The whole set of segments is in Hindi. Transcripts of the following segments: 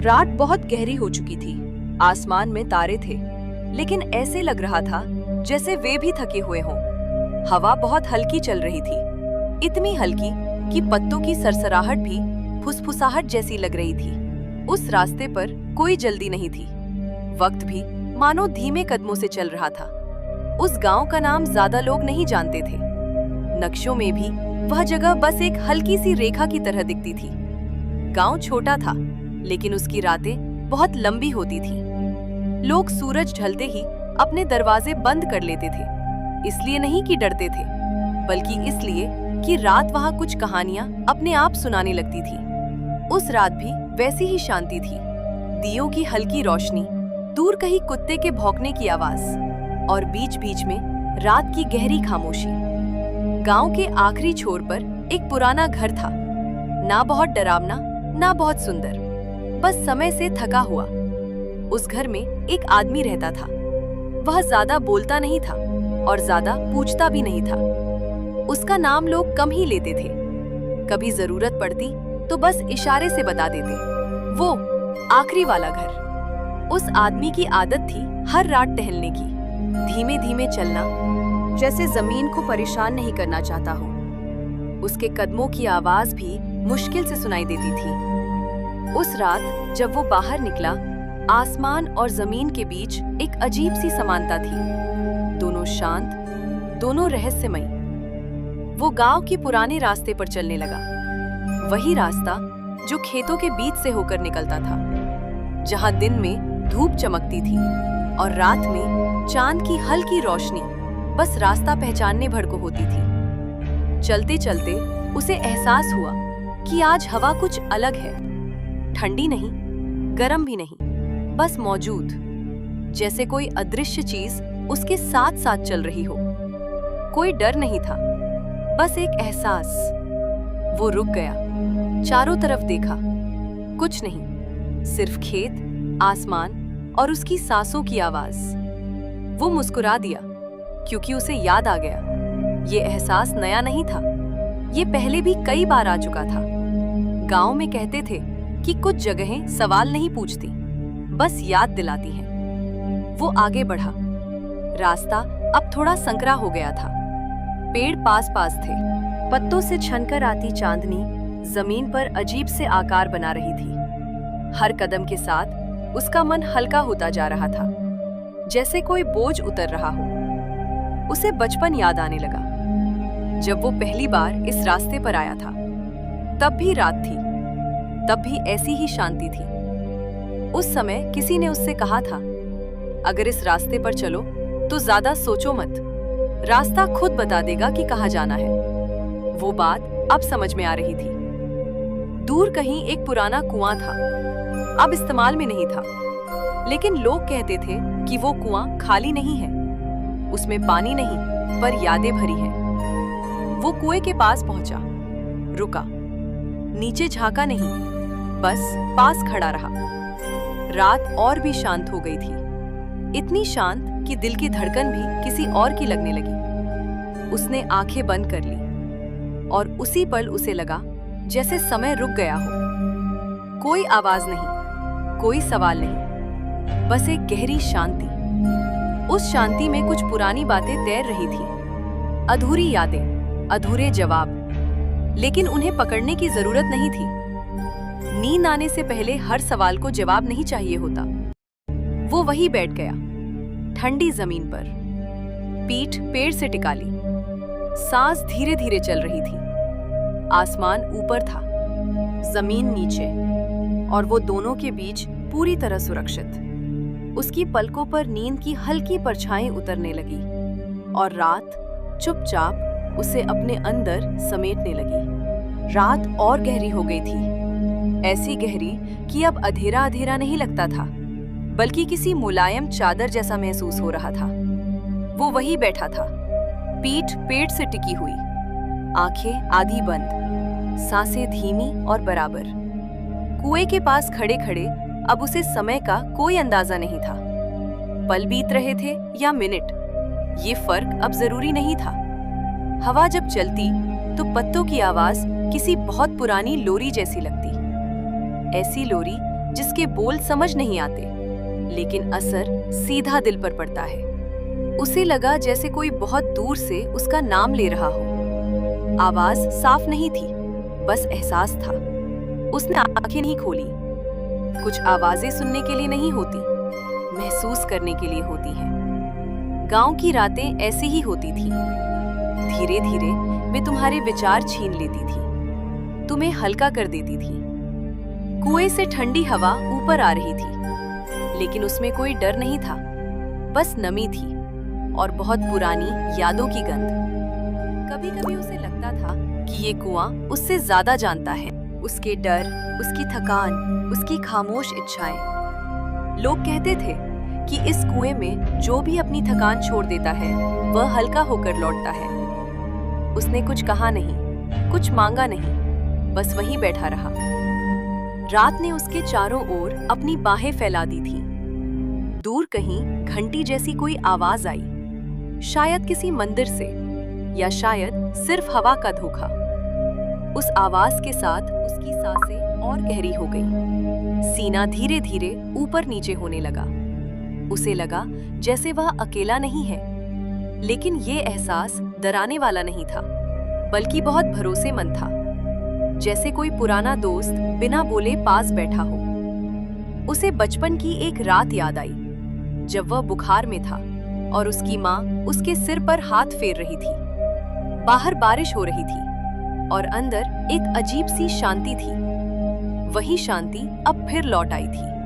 रात बहुत गहरी हो चुकी थी। आसमान में तारे थे, लेकिन ऐसे लग रहा था जैसे वे भी थके हुए हों। हवा बहुत हल्की चल रही थी, इतनी हल्की कि पत्तों की सरसराहट भी फुसफुसाहट जैसी लग रही थी। उस रास्ते पर कोई जल्दी नहीं थी। वक्त भी मानो धीमे कदमों से चल रहा था। उस गांव का नाम ज्यादा लोग नहीं जानते थे। नक्शों में भी वह जगह बस एक हल्की सी रेखा की तरह दिखती थी। गांव छोटा था, लेकिन उसकी रातें बहुत लंबी होती थी। लोग सूरज ढलते ही अपने दरवाजे बंद कर लेते थे, इसलिए नहीं कि डरते थे, बल्कि इसलिए कि रात वहां कुछ कहानियां अपने आप सुनाने लगती थी। उस रात भी वैसी ही शांति थी। दियों की हल्की रोशनी, दूर कहीं कुत्ते के भौंकने की आवाज और बीच-बीच में रात की गहरी खामोशी। गांव के आखिरी छोर पर एक पुराना घर था, ना बहुत डरावना, ना बहुत सुंदर, बस समय से थका हुआ। उस घर में एक आदमी रहता था। वह ज्यादा बोलता नहीं था और ज्यादा पूछता भी नहीं था। उसका नाम लोग कम ही लेते थे। कभी जरूरत पड़ती तो बस इशारे से बता देते, वो आखिरी वाला घर। उस आदमी की आदत थी हर रात टहलने की, धीमे धीमे चलना, जैसे जमीन को परेशान नहीं करना चाहता हो। उसके कदमों की आवाज भी मुश्किल से सुनाई देती थी। उस रात जब वो बाहर निकला, आसमान और जमीन के बीच एक अजीब सी समानता थी। दोनों शांत, दोनों रहस्यमयी। वो गांव के पुराने रास्ते पर चलने लगा, वही रास्ता जो खेतों के बीच से होकर निकलता था, जहां दिन में धूप चमकती थी और रात में चांद की हल्की रोशनी बस रास्ता पहचानने भर को होती थी। चलते चलते उसे एहसास हुआ कि आज हवा कुछ अलग है। ठंडी नहीं, गर्म भी नहीं, बस मौजूद, जैसे कोई अदृश्य चीज उसके साथ साथ चल रही हो। कोई डर नहीं था, बस एक एहसास। वो रुक गया, चारों तरफ देखा, कुछ नहीं, सिर्फ खेत, आसमान और उसकी सांसों की आवाज। वो मुस्कुरा दिया, क्योंकि उसे याद आ गया, ये एहसास नया नहीं था, ये पहले भी कई बार आ चुका था। गांव में कहते थे कि कुछ जगहें सवाल नहीं पूछती, बस याद दिलाती हैं। वो आगे बढ़ा। रास्ता अब थोड़ा संकरा हो गया था। पेड़ पास पास थे, पत्तों से छनकर आती चांदनी जमीन पर अजीब से आकार बना रही थी। हर कदम के साथ उसका मन हल्का होता जा रहा था, जैसे कोई बोझ उतर रहा हो। उसे बचपन याद आने लगा, जब वो पहली बार इस रास्ते पर आया था। तब भी रात थी, तब भी ऐसी ही शांति थी। उस समय किसी ने उससे कहा था, अगर इस रास्ते पर चलो तो ज्यादा सोचो मत, रास्ता खुद बता देगा कि कहाँ जाना है। वो बात अब समझ में आ रही थी। दूर कहीं एक पुराना कुआं था, अब इस्तेमाल में नहीं था, लेकिन लोग कहते थे कि वो कुआं खाली नहीं है, उसमें पानी नहीं पर यादें भरी हैं। वो कुएं के पास पहुंचा, रुका, नीचे झांका नहीं, बस पास खड़ा रहा। रात और भी शांत हो गई थी, इतनी शांत कि दिल की धड़कन भी किसी और की लगने लगी। उसने आंखें बंद कर ली और उसी पल उसे लगा जैसे समय रुक गया हो। कोई आवाज नहीं, कोई सवाल नहीं, बस एक गहरी शांति। उस शांति में कुछ पुरानी बातें तैर रही थी, अधूरी यादें, अधूरे जवाब, लेकिन उन्हें पकड़ने की जरूरत नहीं थी। नींद आने से पहले हर सवाल को जवाब नहीं चाहिए होता। वो वहीं बैठ गया, ठंडी जमीन पर, पीठ पेड़ से टिका ली। सांस धीरे धीरे चल रही थी। आसमान ऊपर था, जमीन नीचे, और वो दोनों के बीच पूरी तरह सुरक्षित। उसकी पलकों पर नींद की हल्की परछाई उतरने लगी और रात चुपचाप उसे अपने अंदर समेटने लगी। रात और गहरी हो गई थी, ऐसी गहरी कि अब अंधेरा अंधेरा नहीं लगता था, बल्कि किसी मुलायम चादर जैसा महसूस हो रहा था। वो वहीं बैठा था, पीठ पेड़ से टिकी हुई, आंखें आधी बंद, सांसें धीमी और बराबर। कुएं के पास खड़े खड़े अब उसे समय का कोई अंदाजा नहीं था। पल बीत रहे थे या मिनट, ये फर्क अब जरूरी नहीं था। हवा जब चलती तो पत्तों की आवाज किसी बहुत पुरानी लोरी जैसी लगती, ऐसी लोरी जिसके बोल समझ नहीं आते, लेकिन असर सीधा दिल पर पड़ता है। उसे लगा जैसे कोई बहुत दूर से उसका नाम ले रहा हो। आवाज साफ नहीं थी, बस एहसास था। उसने आंखें नहीं खोली। कुछ आवाजें सुनने के लिए नहीं होती, महसूस करने के लिए होती हैं। गांव की रातें ऐसी ही होती थी। धीरे धीरे वे तुम्हारे विचार छीन लेती थी, तुम्हें हल्का कर देती थी। कुएं से ठंडी हवा ऊपर आ रही थी, लेकिन उसमें कोई डर नहीं था, बस नमी थी और बहुत पुरानी यादों की गंध। कभी-कभी उसे लगता था कि ये कुआं उससे ज्यादा जानता है, उसके डर, उसकी थकान, उसकी खामोश इच्छाएं। लोग कहते थे कि इस कुएं में जो भी अपनी थकान छोड़ देता है, वह हल्का होकर लौटता है। उसने कुछ कहा नहीं, कुछ मांगा नहीं, बस वहीं बैठा रहा। रात ने उसके चारों ओर अपनी बाहें फैला दी थी। दूर कहीं घंटी जैसी कोई आवाज आई, शायद किसी मंदिर से, या शायद सिर्फ हवा का धोखा। उस आवाज के साथ उसकी सांसें और गहरी हो गईं। सीना धीरे धीरे ऊपर नीचे होने लगा। उसे लगा जैसे वह अकेला नहीं है, लेकिन ये एहसास डराने वाला नहीं था, बल्कि बहुत भरोसेमंद था। जैसे कोई पुराना दोस्त बिना बोले पास बैठा हो। उसे बचपन की एक रात याद आई, जब वह बुखार में था और उसकी माँ उसके सिर पर हाथ फेर रही थी। बाहर बारिश हो रही थी और अंदर एक अजीब सी शांति थी। वही शांति अब फिर लौट आई थी।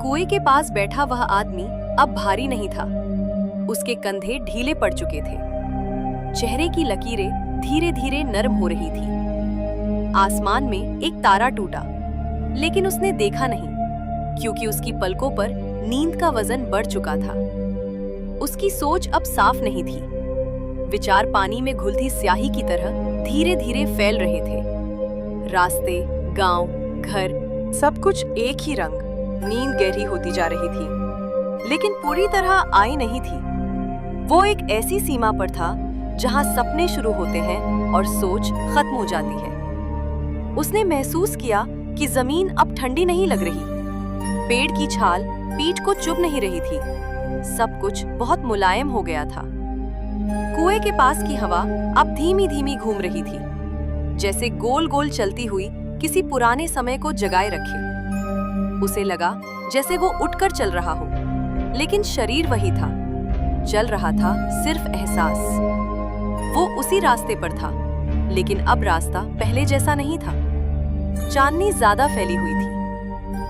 कुएं के पास बैठा वह आदमी अब भारी नहीं था। उसके कंधे ढीले पड़ चुके थे। चेहरे की लकीरें धीरे धीरे नरम हो रही थी। आसमान में एक तारा टूटा, लेकिन उसने देखा नहीं, क्योंकि उसकी पलकों पर नींद का वजन बढ़ चुका था। उसकी सोच अब साफ नहीं थी। विचार पानी में घुलती स्याही की तरह धीरे धीरे फैल रहे थे। रास्ते, गांव, घर, सब कुछ एक ही रंग। नींद गहरी होती जा रही थी, लेकिन पूरी तरह आई नहीं थी। वो एक ऐसी सीमा पर था जहां सपने शुरू होते हैं और सोच खत्म हो जाती है। उसने महसूस किया कि जमीन अब ठंडी नहीं लग रही। पेड़ की छाल पीठ को चुभ नहीं रही थी। सब कुछ बहुत मुलायम हो गया था। कुएं के पास की हवा अब धीमी धीमी घूम रही थी, जैसे गोल गोल चलती हुई किसी पुराने समय को जगाए रखे। उसे लगा जैसे वो उठकर चल रहा हो, लेकिन शरीर वही था। चल रहा था सिर्फ एहसास। वो उसी रास्ते पर था, लेकिन अब रास्ता पहले जैसा नहीं था। चांदनी ज्यादा फैली हुई थी,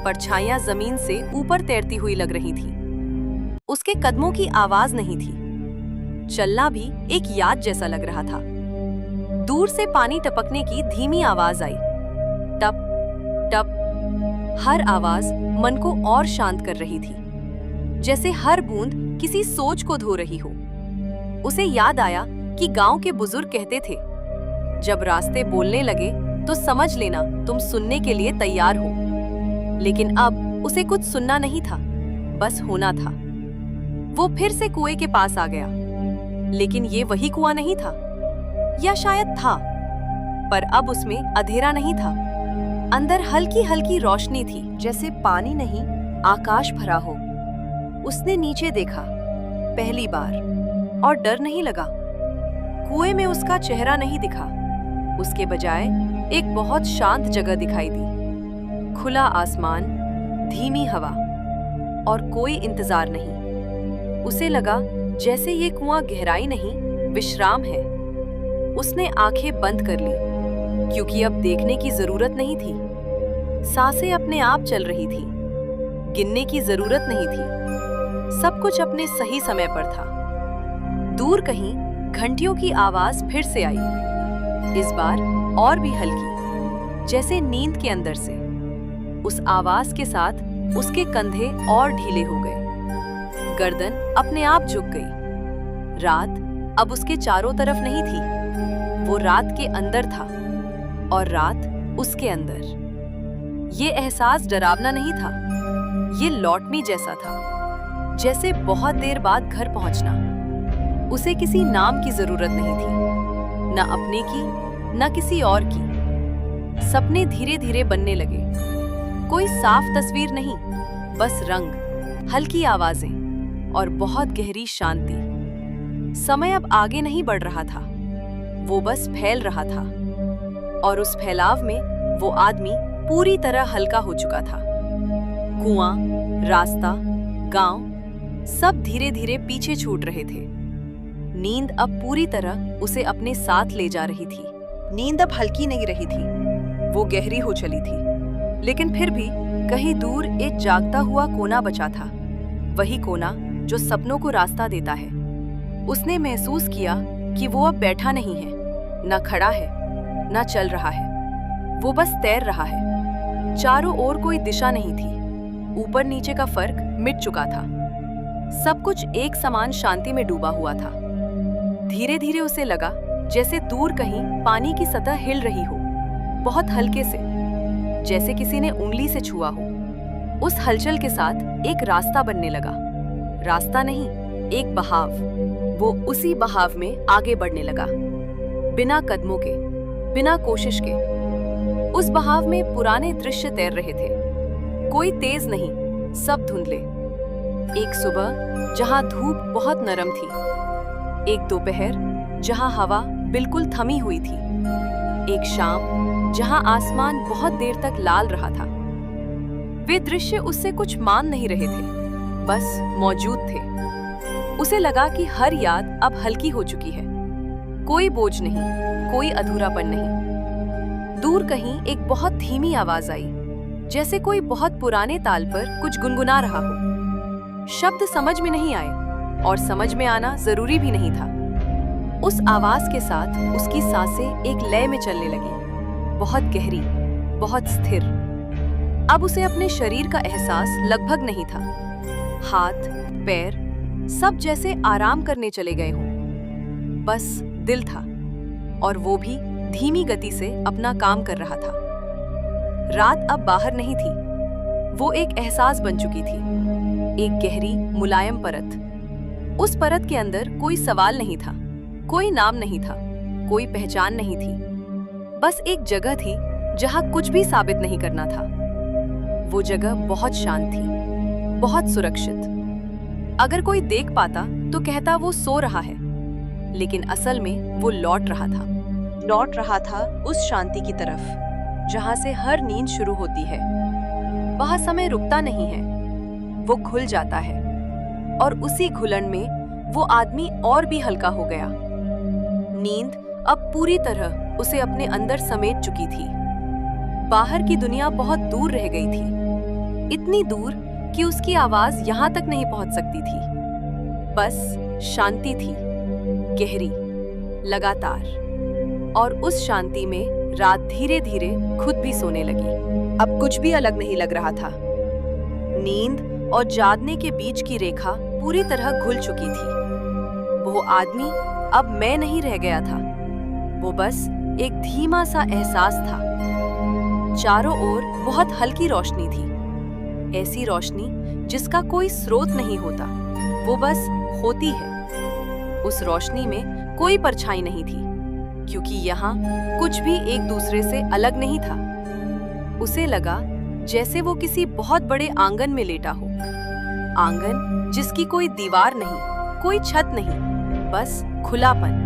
परछाइयां जमीन से ऊपर तैरती हुई लग रही थी। उसके कदमों की आवाज नहीं थी। चलना भी एक याद जैसा लग रहा था। दूर से पानी टपकने की धीमी आवाज आई, टप टप। हर आवाज मन को और शांत कर रही थी, जैसे हर बूंद किसी सोच को धो रही हो। उसे याद आया कि गांव के बुजुर्ग कहते थे, जब रास्ते बोलने लगे तो समझ लेना तुम सुनने के लिए तैयार हो। लेकिन अब उसे कुछ सुनना नहीं था, बस होना था। वो फिर से कुएं के पास आ गया, लेकिन ये वही कुआं नहीं था, या शायद था, पर अब उसमें अंधेरा नहीं था। अंदर हल्की हल्की रोशनी थी, जैसे पानी नहीं आकाश भरा हो। उसने नीचे देखा पहली बार, और डर नहीं लगा। कुएं में उसका चेहरा नहीं दिखा, उसके बजाय एक बहुत शांत जगह दिखाई दी। खुला आसमान, धीमी हवा, और कोई इंतजार नहीं। उसे लगा जैसे ये कुआं गहराई नहीं, विश्राम है। उसने आंखें बंद कर ली, क्योंकि अब देखने की जरूरत नहीं थी। सांसें अपने आप चल रही थी, गिनने की जरूरत नहीं थी। सब कुछ अपने सही समय पर था। दूर कहीं घंटियों की आवाज फिर से आई, इस बार और भी हल्की, जैसे नींद के अंदर से। उस आवाज के साथ उसके कंधे और ढीले हो गए, गर्दन अपने आप झुक गई। रात अब उसके चारों तरफ नहीं थी, वो रात के अंदर था, और रात उसके अंदर। ये एहसास डरावना नहीं था, ये लौटने जैसा था, जैसे बहुत देर बाद घर पहुंचना। उसे किसी नाम की जरूरत नहीं थी, न अपने की, न किसी और की। सपने धीरे धीरे बनने लगे। कोई साफ तस्वीर नहीं, बस रंग, हल्की आवाजें और बहुत गहरी शांति। समय अब आगे नहीं बढ़ रहा था, वो बस फैल रहा था। और उस फैलाव में वो आदमी पूरी तरह हल्का हो चुका था। कुआं, रास्ता, गांव, सब धीरे धीरे पीछे छूट रहे थे। नींद अब पूरी तरह उसे अपने साथ ले जा रही थी। नींद अब हल्की नहीं रही थी, वो गहरी हो चली थी। लेकिन फिर भी कहीं दूर एक जागता हुआ कोना बचा था, वही कोना जो सपनों को रास्ता देता है। उसने महसूस किया कि वो अब बैठा नहीं है, न खड़ा है, न चल रहा है, वो बस तैर रहा है। चारों ओर कोई दिशा नहीं थी, ऊपर नीचे का फर्क मिट चुका था। सब कुछ एक समान शांति में डूबा हुआ था। धीरे धीरे उसे लगा जैसे दूर कहीं पानी की सतह हिल रही हो, बहुत हल्के से, जैसे किसी ने उंगली से छुआ हो। उस हलचल के साथ एक रास्ता बनने लगा। रास्ता नहीं, एक बहाव। वो उसी बहाव में आगे बढ़ने लगा, बिना कदमों के, बिना कोशिश के। उस बहाव में पुराने दृश्य तैर रहे थे, कोई तेज नहीं, सब धुंधले। एक सुबह जहां धूप बहुत नरम थी, एक दोपहर जहां हवा बिल्कुल थमी हुई थी, एक शाम जहां आसमान बहुत देर तक लाल रहा था। वे दृश्य उससे कुछ मान नहीं रहे थे, बस मौजूद थे। उसे लगा कि हर याद अब हल्की हो चुकी है, कोई बोझ नहीं, कोई अधूरापन नहीं। दूर कहीं एक बहुत धीमी आवाज आई, जैसे कोई बहुत पुराने ताल पर कुछ गुनगुना रहा हो। शब्द समझ में नहीं आए और समझ में आना जरूरी भी नहीं था। उस आवाज के साथ उसकी सांसें एक लय में चलने लगी, बहुत गहरी, बहुत स्थिर। अब उसे अपने शरीर का एहसास लगभग नहीं था। हाथ, पैर, सब जैसे आराम करने चले गए हों। बस दिल था, और वो भी धीमी गति से अपना काम कर रहा था। रात अब बाहर नहीं थी, वो एक एहसास बन चुकी थी, एक गहरी, मुलायम परत। उस परत के अंदर कोई सवाल नहीं था, कोई नाम नहीं था, कोई पहचान नहीं थी। बस एक जगह थी जहां कुछ भी साबित नहीं करना था। वो जगह बहुत शांत थी, बहुत सुरक्षित। अगर कोई देख पाता तो कहता वो सो रहा है, लेकिन असल में वो लौट रहा था उस शांति की तरफ जहां से हर नींद शुरू होती है। वहां समय रुकता नहीं है, वो खुल जाता है, और उसी घुलन में वो आदमी और भी हल्का हो गया। नींद अब पूरी तरह उसे अपने अंदर समेट चुकी थी। बाहर की दुनिया बहुत दूर रह गई थी, इतनी दूर कि उसकी आवाज यहां तक नहीं पहुंच सकती थी। बस शांति थी, गहरी, लगातार। और उस शांति में रात धीरे धीरे खुद भी सोने लगी। अब कुछ भी अलग नहीं लग रहा था। नींद और जागने के बीच की रेखा पूरी तरह घुल चुकी थी। वो आदमी अब मैं नहीं रह गया था, वो बस एक धीमा सा एहसास था। चारों ओर बहुत हल्की रोशनी थी, ऐसी रोशनी जिसका कोई स्रोत नहीं होता, वो बस होती है। उस रोशनी में कोई परछाई नहीं थी, क्योंकि यहाँ कुछ भी एक दूसरे से अलग नहीं था। उसे लगा जैसे वो किसी बहुत बड़े आंगन में लेटा हो, आंगन जिसकी कोई दीवार नहीं, कोई छत नहीं, बस खुलापन।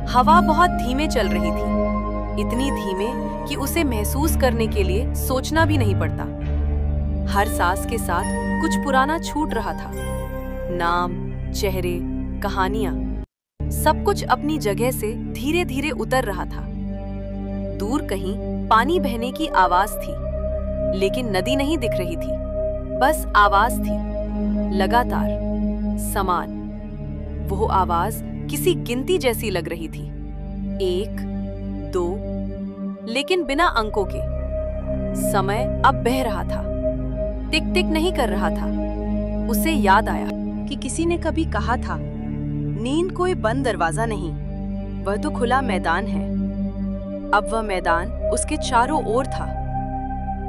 हवा बहुत धीमे चल रही थी, इतनी धीमे कि उसे महसूस करने के लिए सोचना भी नहीं पड़ता। हर सांस के साथ कुछ पुराना छूट रहा था, नाम, चेहरे, कहानियां, सब कुछ अपनी जगह से धीरे धीरे उतर रहा था। दूर कहीं पानी बहने की आवाज थी, लेकिन नदी नहीं दिख रही थी, बस आवाज थी, लगातार, समान। वो आवाज किसी गिनती जैसी लग रही थी, 1, 2, लेकिन बिना अंकों के। समय अब बह रहा था, टिक टिक नहीं कर रहा था। उसे याद आया कि किसी ने कभी कहा था, नींद कोई बंद दरवाजा नहीं, वह तो खुला मैदान है। अब वह मैदान उसके चारों ओर था।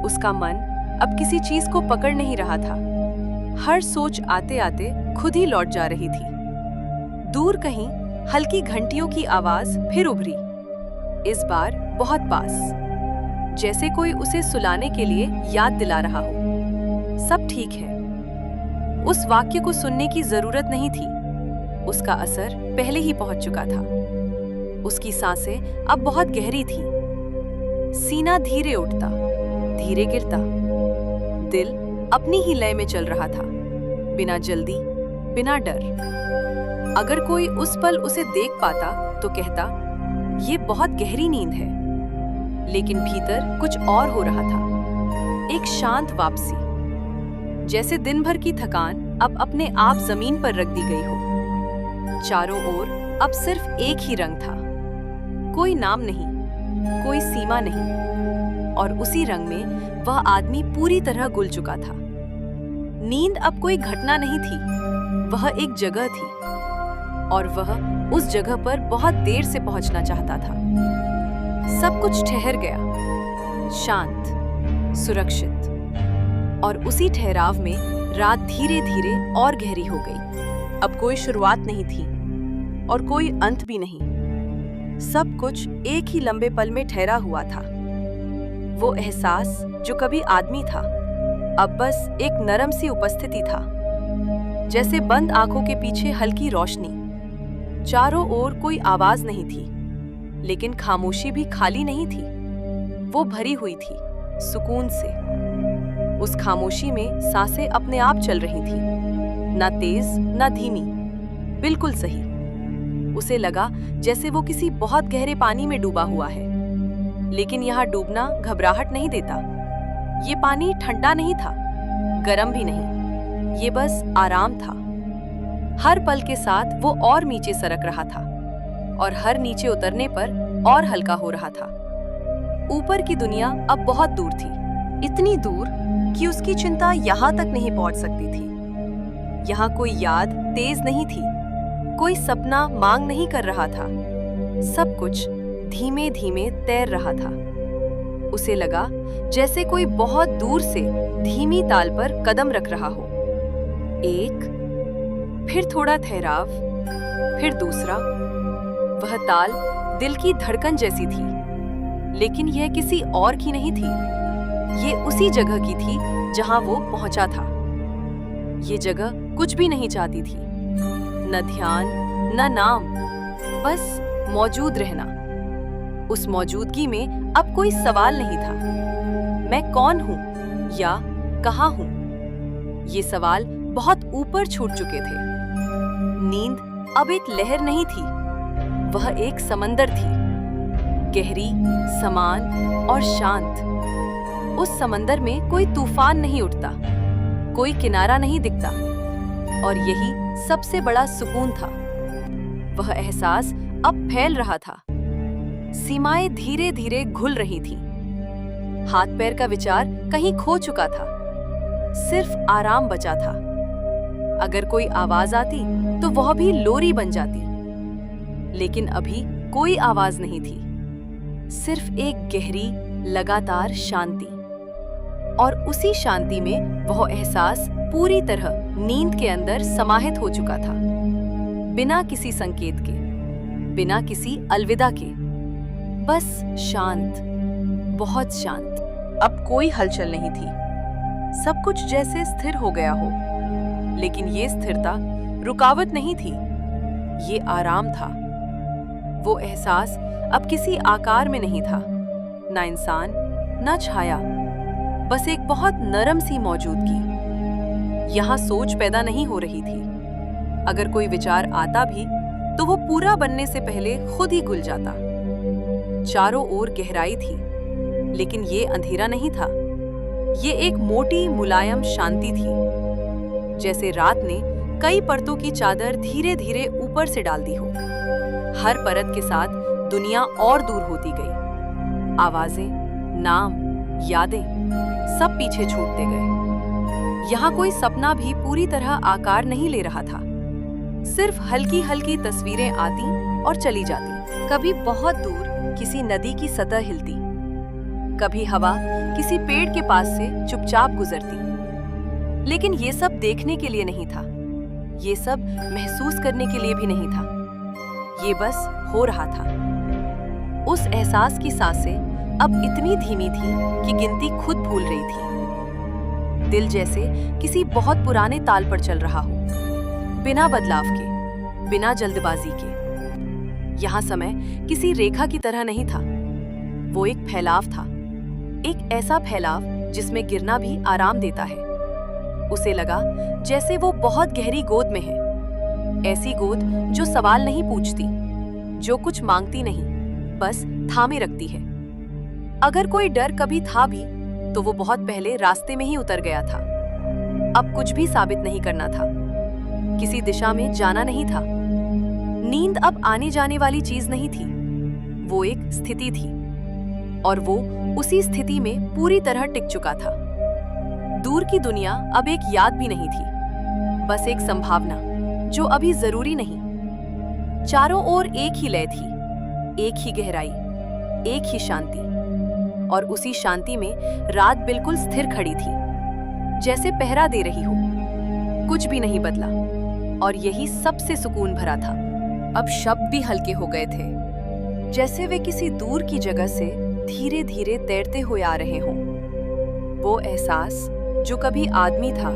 उसका मन अब किसी चीज को पकड़ नहीं रहा था। हर सोच आते आते खुद ही लौट जा रही थी। दूर कहीं हल्की घंटियों की आवाज फिर उभरी, इस बार बहुत पास। जैसे कोई उसे सुलाने के लिए याद दिला रहा हो, सब ठीक है। उस वाक्य को सुनने की जरूरत नहीं थी, उसका असर पहले ही पहुंच चुका था। उसकी सांसें अब बहुत गहरी थी, सीना धीरे उठता, धीरे गिरता, दिल अपनी ही लय में चल रहा था, बिना जल्दी, बिना डर। अगर कोई उस पल उसे देख पाता तो कहता, ये बहुत गहरी नींद है। लेकिन भीतर कुछ और हो रहा था, एक शांत वापसी, जैसे दिन भर की थकान अब अपने आप जमीन पर रख दी गई हो। चारों ओर अब सिर्फ एक ही रंग था, कोई नाम नहीं, कोई सीमा नहीं, और उसी रंग में वह आदमी पूरी तरह घुल चुका था। नींद अब कोई घटना नहीं थी, वह एक जगह थी, और वह उस जगह पर बहुत देर से पहुंचना चाहता था। सब कुछ ठहर गया, शांत, सुरक्षित, और उसी ठहराव में रात धीरे धीरे और गहरी हो गई। अब कोई शुरुआत नहीं थी और कोई अंत भी नहीं, सब कुछ एक ही लंबे पल में ठहरा हुआ था। वो एहसास जो कभी आदमी था, अब बस एक नरम सी उपस्थिति था, जैसे बंद आंखों के पीछे हल्की रोशनी। चारों ओर कोई आवाज नहीं थी, लेकिन खामोशी भी खाली नहीं थी, वो भरी हुई थी सुकून से। उस खामोशी में सांसें अपने आप चल रही थी, ना तेज ना धीमी, बिल्कुल सही। उसे लगा जैसे वो किसी बहुत गहरे पानी में डूबा हुआ है, लेकिन यहाँ डूबना घबराहट नहीं देता। ये पानी ठंडा नहीं था, गर्म भी नहीं, ये बस आराम था। हर पल के साथ वो और नीचे सरक रहा था, और हर नीचे उतरने पर और हल्का हो रहा था। ऊपर की दुनिया अब बहुत दूर थी, इतनी दूर कि उसकी चिंता यहाँ तक नहीं पहुंच सकती थी। यहाँ कोई याद तेज नहीं थी, कोई सपना मांग नहीं कर रहा था, सब कुछ धीमे धीमे तैर रहा था। उसे लगा जैसे कोई बहुत दूर से धीमी ताल पर कदम रख रहा हो। एक, फिर थोड़ा ठहराव, फिर दूसरा। वह ताल दिल की धड़कन जैसी थी, लेकिन यह किसी और की नहीं थी, ये उसी जगह की थी जहां वो पहुंचा था। ये जगह कुछ भी नहीं चाहती थी, न ध्यान न नाम, बस मौजूद रहना। उस मौजूदगी में अब कोई सवाल नहीं था, मैं कौन हूं या कहां हूं। ये सवाल बहुत ऊपर छूट चुके थे। नींद अब एक लहर नहीं थी, वह एक समंदर थी, गहरी, समान और शांत। उस समंदर में कोई तूफान नहीं उठता, कोई किनारा नहीं दिखता, और यही सबसे बड़ा सुकून था। वह एहसास अब फैल रहा था, सीमाएं धीरे धीरे घुल रही थीं। हाथ पैर का विचार कहीं खो चुका था, सिर्फ आराम बचा था। अगर कोई आवाज आती तो वह भी लोरी बन जाती, लेकिन अभी कोई आवाज नहीं थी, सिर्फ एक गहरी लगातार शांति। और उसी शांति में वह एहसास पूरी तरह नींद के अंदर समाहित हो चुका था, बिना किसी संकेत के, बिना किसी अलविदा के, बस शांत, बहुत शांत। अब कोई हलचल नहीं थी, सब कुछ जैसे स्थिर हो गया हो। लेकिन ये स्थिरता रुकावट नहीं थी, ये आराम था। वो एहसास अब किसी आकार में नहीं था, ना इंसान ना छाया, बस एक बहुत नरम सी मौजूदगी। यहाँ सोच पैदा नहीं हो रही थी, अगर कोई विचार आता भी तो वो पूरा बनने से पहले खुद ही घुल जाता। चारों ओर गहराई थी, लेकिन ये अंधेरा नहीं था, ये एक मोटी मुलायम शांति थी, जैसे रात ने कई परतों की चादर धीरे धीरे ऊपर से डाल दी हो। हर परत के साथ दुनिया और दूर होती गई, आवाजें, नाम, यादें, सब पीछे छूटते गए। यहाँ कोई सपना भी पूरी तरह आकार नहीं ले रहा था, सिर्फ हल्की हल्की तस्वीरें आती और चली जाती। कभी बहुत दूर किसी नदी की सतह हिलती, कभी हवा किसी पेड़ के पास से चुपचाप गुजरती। लेकिन ये सब देखने के लिए नहीं था, ये सब महसूस करने के लिए भी नहीं था, ये बस हो रहा था। उस एहसास की सांसें अब इतनी धीमी थी कि गिनती खुद भूल रही थी। दिल जैसे किसी बहुत पुराने ताल पर चल रहा हो, बिना बदलाव के, बिना जल्दबाजी के। यहाँ समय किसी रेखा की तरह नहीं था, वो एक फैलाव था, एक ऐसा फैलाव जिसमें गिरना भी आराम देता है। उसे लगा जैसे वो बहुत गहरी गोद में है, ऐसी गोद जो सवाल नहीं पूछती, जो कुछ मांगती नहीं, बस थामे रखती है। अगर कोई डर कभी था भी तो वो बहुत पहले रास्ते में ही उतर गया था। अब कुछ भी साबित नहीं करना था, किसी दिशा में जाना नहीं था। नींद अब आने जाने वाली चीज नहीं थी, वो एक स्थिति थी, और वो उसी स्थिति में पूरी तरह टिक चुका था। दूर की दुनिया अब एक याद भी नहीं थी, बस एक संभावना जो अभी जरूरी नहीं। चारों ओर एक ही लय थी, एक ही गहराई, एक ही शांति, और उसी शांति में रात बिल्कुल स्थिर खड़ी थी, जैसे पहरा दे रही हो। कुछ भी नहीं बदला, और यही सबसे सुकून भरा था। अब शब्द भी हल्के हो गए थे, जैसे वे किसी दूर की जगह से धीरे धीरे तैरते हुए आ रहे हों। वो एहसास जो कभी आदमी था,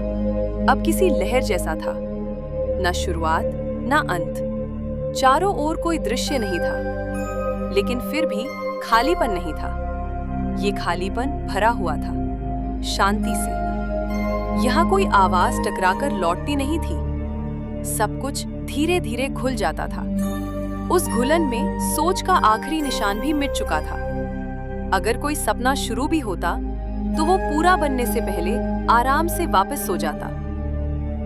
अब किसी लहर जैसा था, न शुरुआत न अंत। चारों ओर कोई दृश्य नहीं था, लेकिन फिर भी खालीपन नहीं था। ये खालीपन भरा हुआ था शांति से। यहाँ कोई आवाज टकराकर लौटती नहीं थी, सब कुछ धीरे धीरे घुल जाता था। उस घुलन में सोच का आखिरी निशान भी मिट चुका था। अगर कोई सपना शुरू भी होता तो वो पूरा बनने से पहले आराम से वापस सो जाता।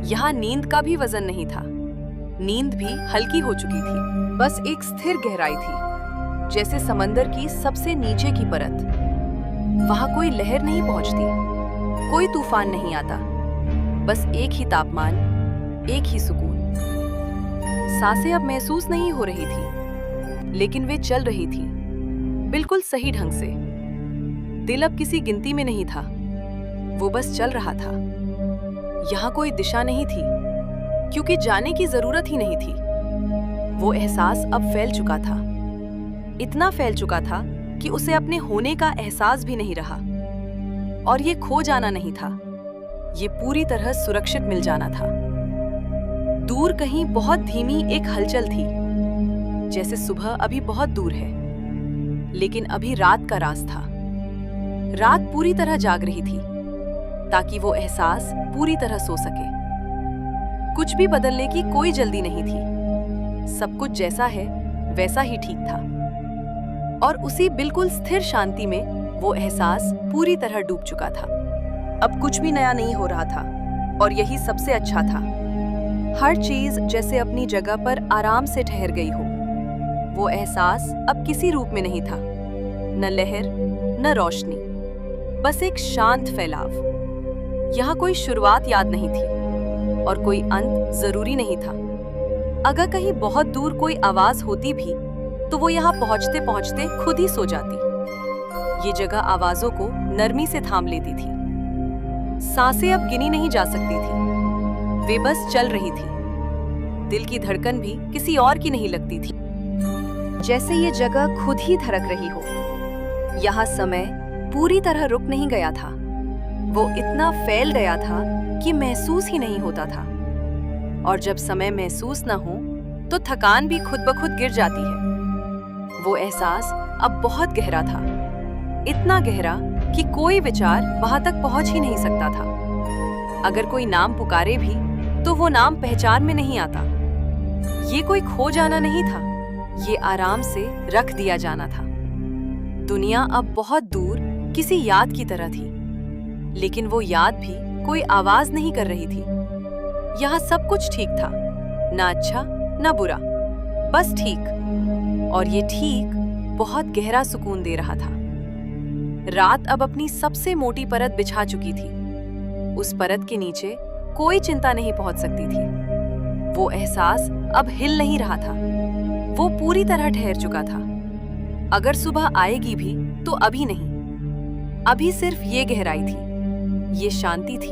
यहाँ नींद का भी वजन नहीं था, नींद भी हल्की हो चुकी थी, बस एक स्थिर गहराई थी, जैसे समंदर की सबसे नीचे की परत। वहां कोई लहर नहीं पहुंचती, कोई तूफान नहीं आता, बस एक ही तापमान, एक ही सुकून। सांसें अब महसूस नहीं हो रही थी, लेकिन वे चल रही थी, बिल्कुल सही ढंग से। दिल अब किसी गिनती में नहीं था, वो बस चल रहा था। यहाँ कोई दिशा नहीं थी, क्योंकि जाने की जरूरत ही नहीं थी। वो एहसास अब फैल चुका था, इतना फैल चुका था कि उसे अपने होने का एहसास भी नहीं रहा। और ये खो जाना नहीं था, ये पूरी तरह सुरक्षित मिल जाना था। दूर कहीं बहुत धीमी एक हलचल थी, जैसे सुबह अभी बहुत दूर है, लेकिन अभी रात का राज था। रात पूरी तरह जाग रही थी, ताकि वो एहसास पूरी तरह सो सके। कुछ भी बदलने की कोई जल्दी नहीं थी, सब कुछ जैसा है वैसा ही ठीक था। और उसी बिल्कुल स्थिर शांति में वो एहसास पूरी तरह डूब चुका था। अब कुछ भी नया नहीं हो रहा था, और यही सबसे अच्छा था। हर चीज जैसे अपनी जगह पर आराम से ठहर गई हो। वो एहसास अब किसी रूप में नहीं था, न लहर न रोशनी, बस एक शांत फैलाव। यहाँ कोई शुरुआत याद नहीं थी, और कोई अंत जरूरी नहीं था। अगर कहीं बहुत दूर कोई आवाज होती भी तो वो यहाँ पहुंचते पहुंचते खुद ही सो जाती। ये जगह आवाजों को नरमी से थाम लेती थी। सांसें अब गिनी नहीं जा सकती थी, वे बस चल रही थी। दिल की धड़कन भी किसी और की नहीं लगती थी, जैसे ये जगह खुद ही धड़क रही हो। यहाँ समय पूरी तरह रुक नहीं गया था, वो इतना फैल गया था कि महसूस ही नहीं होता था। और जब समय महसूस न हो तो थकान भी खुद ब खुद गिर जाती है। वो एहसास अब बहुत गहरा था, इतना गहरा कि कोई विचार वहां तक पहुंच ही नहीं सकता था। अगर कोई नाम पुकारे भी तो वो नाम पहचान में नहीं आता। ये कोई खो जाना नहीं था, ये आराम से रख दिया जाना था। दुनिया अब बहुत दूर किसी याद की तरह थी, लेकिन वो याद भी कोई आवाज नहीं कर रही थी। यहाँ सब कुछ ठीक था, ना अच्छा ना बुरा, बस ठीक। और ये ठीक बहुत गहरा सुकून दे रहा था। रात अब अपनी सबसे मोटी परत बिछा चुकी थी। उस परत के नीचे कोई चिंता नहीं पहुंच सकती थी। वो एहसास अब हिल नहीं रहा था, वो पूरी तरह ठहर चुका था। अगर सुबह आएगी भी तो अभी नहीं, अभी सिर्फ ये गहराई थी, ये शांति थी।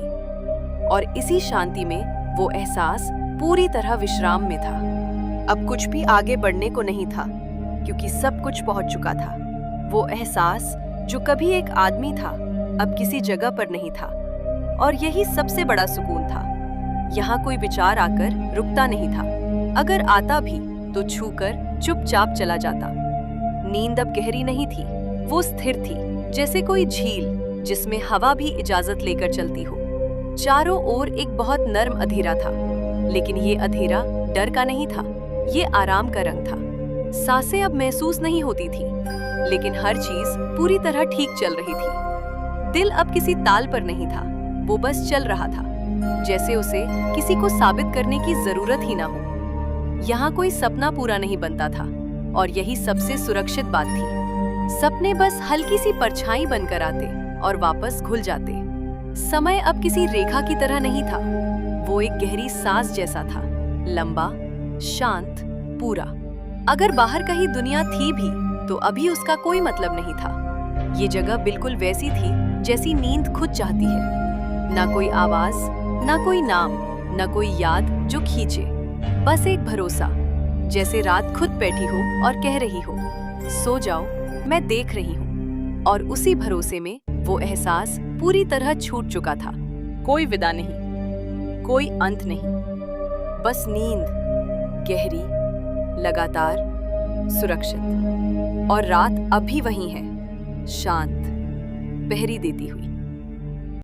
और इसी शांति में वो एहसास पूरी तरह विश्राम में था। अब कुछ भी आगे बढ़ने को नहीं था, क्योंकि सब कुछ पहुंच चुका था। वो एहसास जो कभी एक आदमी था, अब किसी जगह पर नहीं था। और यही सबसे बड़ा सुकून था। यहाँ कोई विचार आकर रुकता नहीं था। अगर आता भी तो छूकर चुपचाप चला जाता। नींद अब गहरी नहीं थी, वो स्थिर थी, जैसे कोई झील जिसमें हवा भी इजाजत लेकर चलती हो। चारों ओर एक बहुत नर्म अंधेरा था, लेकिन ये अंधेरा डर का नहीं था, ये आराम का रंग था। सांसें अब महसूस नहीं होती थी, लेकिन हर चीज पूरी तरह ठीक चल रही थी। दिल अब किसी ताल पर नहीं था, वो बस चल रहा था, जैसे उसे किसी को साबित करने की जरूरत ही ना हो। यहाँ कोई सपना पूरा नहीं बनता था, और यही सबसे सुरक्षित बात थी। सपने बस हल्की सी परछाई बनकर आते और वापस घुल जाते। समय अब किसी रेखा की तरह नहीं था, वो एक गहरी सांस जैसा था, लंबा, शांत, पूरा। अगर बाहर कहीं दुनिया थी भी तो अभी उसका कोई मतलब नहीं था। ये जगह बिल्कुल वैसी थी जैसी नींद खुद चाहती है। ना कोई आवाज, ना कोई नाम, ना कोई याद जो खींचे, बस एक भरोसा, जैसे रात खुद बैठी हो और कह रही हो, सो जाओ, मैं देख रही हूँ। और उसी भरोसे में वो एहसास पूरी तरह छूट चुका था। कोई विदा नहीं, कोई अंत नहीं, बस नींद, गहरी, लगातार, सुरक्षित। और रात अभी वही है, शांत, पहरी देती हुई।